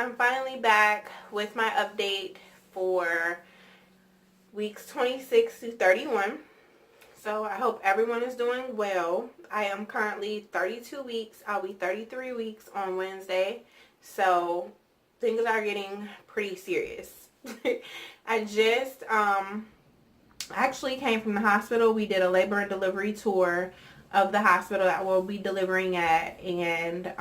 I'm finally back with my update for weeks 26 to 31. So I hope everyone is doing well. I am currently 32 weeks. I'll be 33 weeks on Wednesday. So things are getting pretty serious. I just actually came from the hospital. We did a labor and delivery tour of the hospital that we'll be delivering at, and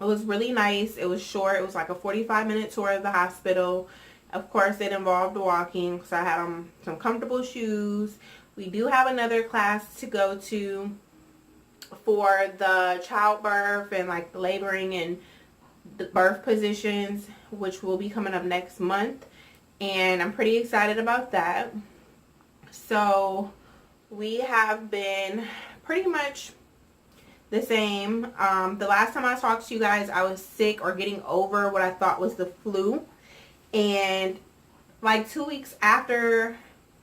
it was really nice. It was short. It was like a 45-minute tour of the hospital. Of course, it involved walking, so I had some comfortable shoes. We do have another class to go to for the childbirth and like the laboring and the birth positions, which will be coming up next month, and I'm pretty excited about that. So we have been pretty much the same. The last time I talked to you guys, I was sick or getting over what I thought was the flu, and like 2 weeks after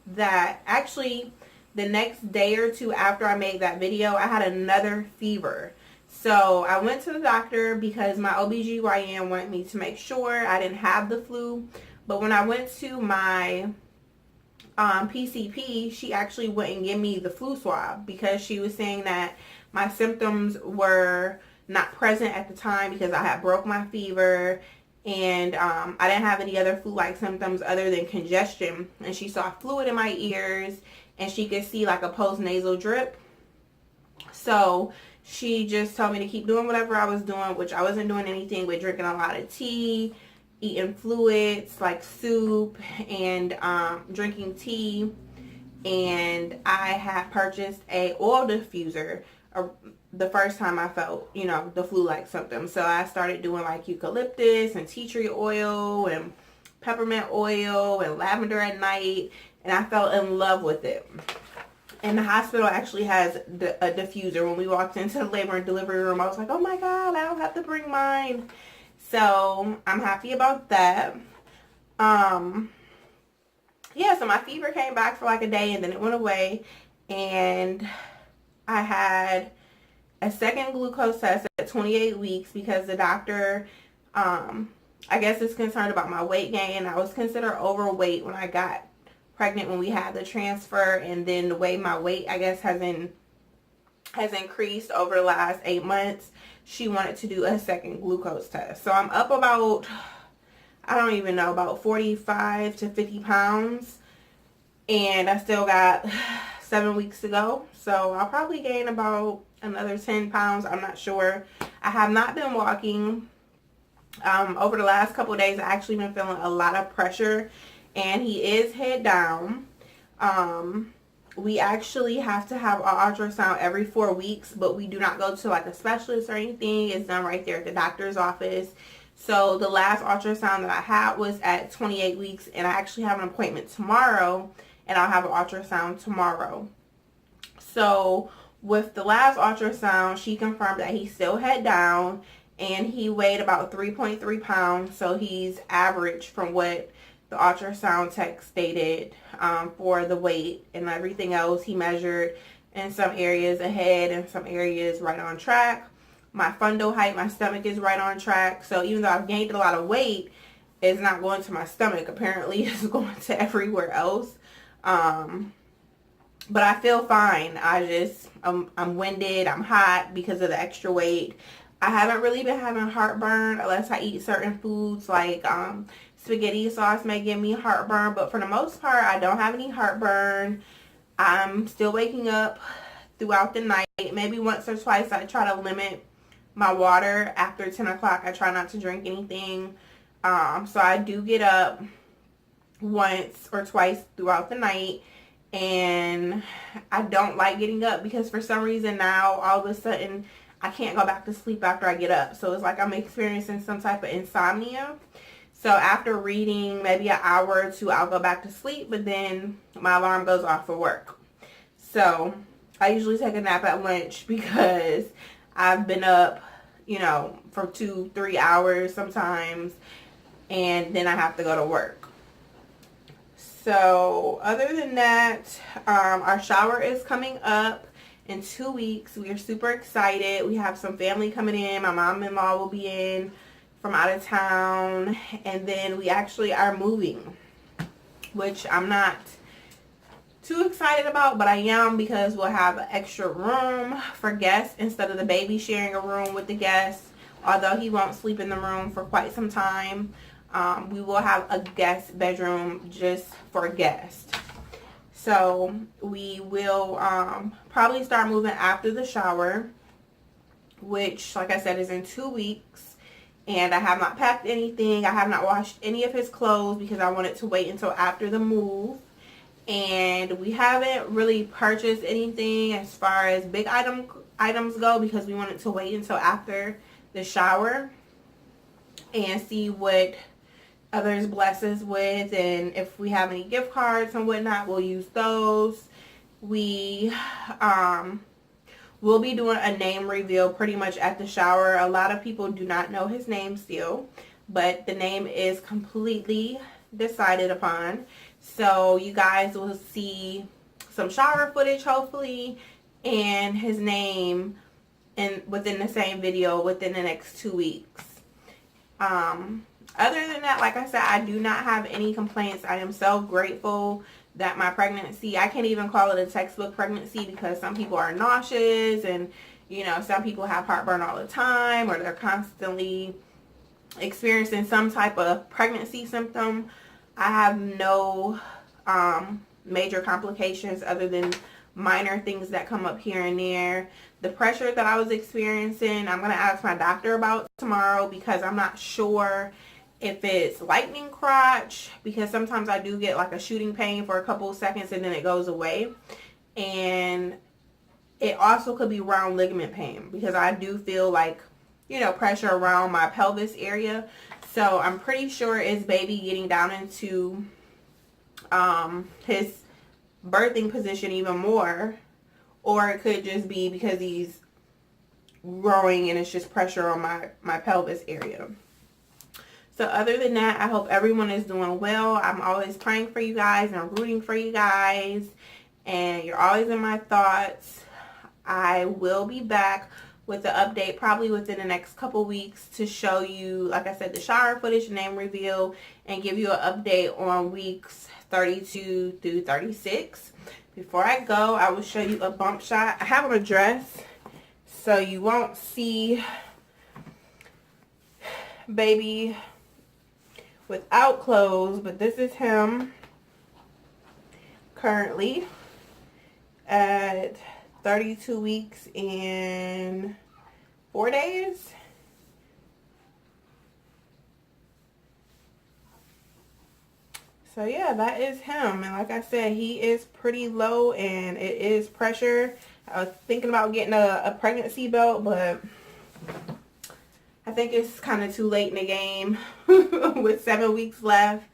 that, actually the next day or two after I made that video, I had another fever. So I went to the doctor because my OBGYN wanted me to make sure I didn't have the flu. But when I went to my PCP, she actually wouldn't give me the flu swab because she was saying that my symptoms were not present at the time because I had broke my fever, and I didn't have any other flu-like symptoms other than congestion. And she saw fluid in my ears, and she could see like a post-nasal drip. So she just told me to keep doing whatever I was doing, which I wasn't doing anything but drinking a lot of tea, eating fluids like soup, and drinking tea. And I had purchased a oil diffuser the first time I felt, the flu-like symptoms. So I started doing like eucalyptus and tea tree oil and peppermint oil and lavender at night, and I fell in love with it. And the hospital actually has a diffuser. When we walked into the labor and delivery room, I was like, oh my God, I don't have to bring mine. So I'm happy about that. Yeah, so my fever came back for like a day and then it went away. And I had a second glucose test at 28 weeks because the doctor, I guess, is concerned about my weight gain. I was considered overweight when I got pregnant, when we had the transfer, and then the way my weight, I guess, has increased over the last 8 months. She wanted to do a second glucose test. So I'm up about, I don't even know, about 45 to 50 pounds. And I still got 7 weeks to go. So I'll probably gain about another 10 pounds. I'm not sure. I have not been walking. Over the last couple of days, I've actually been feeling a lot of pressure. And he is head down. We actually have to have our ultrasound every 4 weeks, but we do not go to like a specialist or anything. It's done right there at the doctor's office. So the last ultrasound that I had was at 28 weeks, and I actually have an appointment tomorrow, and I'll have an ultrasound tomorrow. So with the last ultrasound, she confirmed that he's still head down, and he weighed about 3.3 pounds. So he's average from what the ultrasound tech stated for the weight, and everything else he measured in some areas ahead and some areas right on track. My fundal height, my stomach is right on track. So even though I've gained a lot of weight, it's not going to my stomach. Apparently it's going to everywhere else. But I feel fine. I'm winded, I'm hot because of the extra weight. I haven't really been having heartburn unless I eat certain foods like spaghetti sauce may give me heartburn, but for the most part, I don't have any heartburn. I'm still waking up throughout the night. Maybe once or twice I try to limit my water. After 10 o'clock, I try not to drink anything. So I do get up once or twice throughout the night, and I don't like getting up because for some reason now, all of a sudden, I can't go back to sleep after I get up. So it's like I'm experiencing some type of insomnia. So after reading maybe an hour or two, I'll go back to sleep, but then my alarm goes off for work. So I usually take a nap at lunch because I've been up, for 2-3 hours sometimes, and then I have to go to work. So other than that, our shower is coming up in 2 weeks. We are super excited. We have some family coming in. My mom-in-law will be in from out of town, and then we actually are moving, which I'm not too excited about, but I am, because we'll have an extra room for guests instead of the baby sharing a room with the guests. Although he won't sleep in the room for quite some time, we will have a guest bedroom just for guests. So we will probably start moving after the shower, which, like I said, is in 2 weeks. And I have not packed anything. I have not washed any of his clothes because I wanted to wait until after the move. And we haven't really purchased anything as far as big items go, because we wanted to wait until after the shower and see what others bless us with, and if we have any gift cards and whatnot, we'll use those. We will be doing a name reveal pretty much at the shower. A lot of people do not know his name still, but the name is completely decided upon. So you guys will see some shower footage hopefully, and his name within the same video within the next 2 weeks. Other than that, like I said, I do not have any complaints. I am so grateful that my pregnancy, I can't even call it a textbook pregnancy, because some people are nauseous, and you know, some people have heartburn all the time, or they're constantly experiencing some type of pregnancy symptom. I have no major complications other than minor things that come up here and there. The pressure that I was experiencing, I'm going to ask my doctor about tomorrow, because I'm not sure if it's lightning crotch, because sometimes I do get like a shooting pain for a couple of seconds and then it goes away. And it also could be round ligament pain, because I do feel like, you know, pressure around my pelvis area. So I'm pretty sure it's baby getting down into his birthing position even more, or it could just be because he's growing and it's just pressure on my pelvis area. So other than that, I hope everyone is doing well. I'm always praying for you guys and rooting for you guys, and you're always in my thoughts. I will be back with the update probably within the next couple weeks to show you, like I said, the shower footage, name reveal, and give you an update on weeks 32 through 36. Before I go, I will show you a bump shot. I have on a dress, so you won't see baby without clothes, but this is him currently at 32 weeks and 4 days. So yeah, that is him. And like I said, he is pretty low and it is pressure. I was thinking about getting a pregnancy belt, but I think it's kind of too late in the game with 7 weeks left.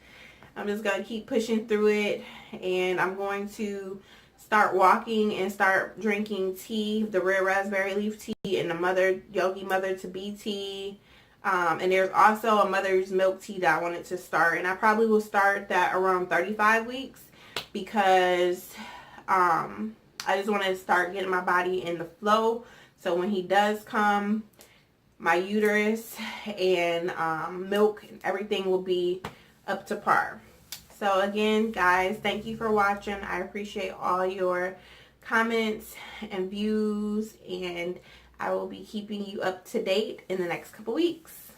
I'm just going to keep pushing through it, and I'm going to start walking and start drinking tea, the red raspberry leaf tea and the Yogi Mother to Be tea. And there's also a mother's milk tea that I wanted to start, and I probably will start that around 35 weeks, because I just want to start getting my body in the flow, so when he does come, my uterus and milk and everything will be up to par. So again, guys, thank you for watching. I appreciate all your comments and views, and I will be keeping you up to date in the next couple weeks.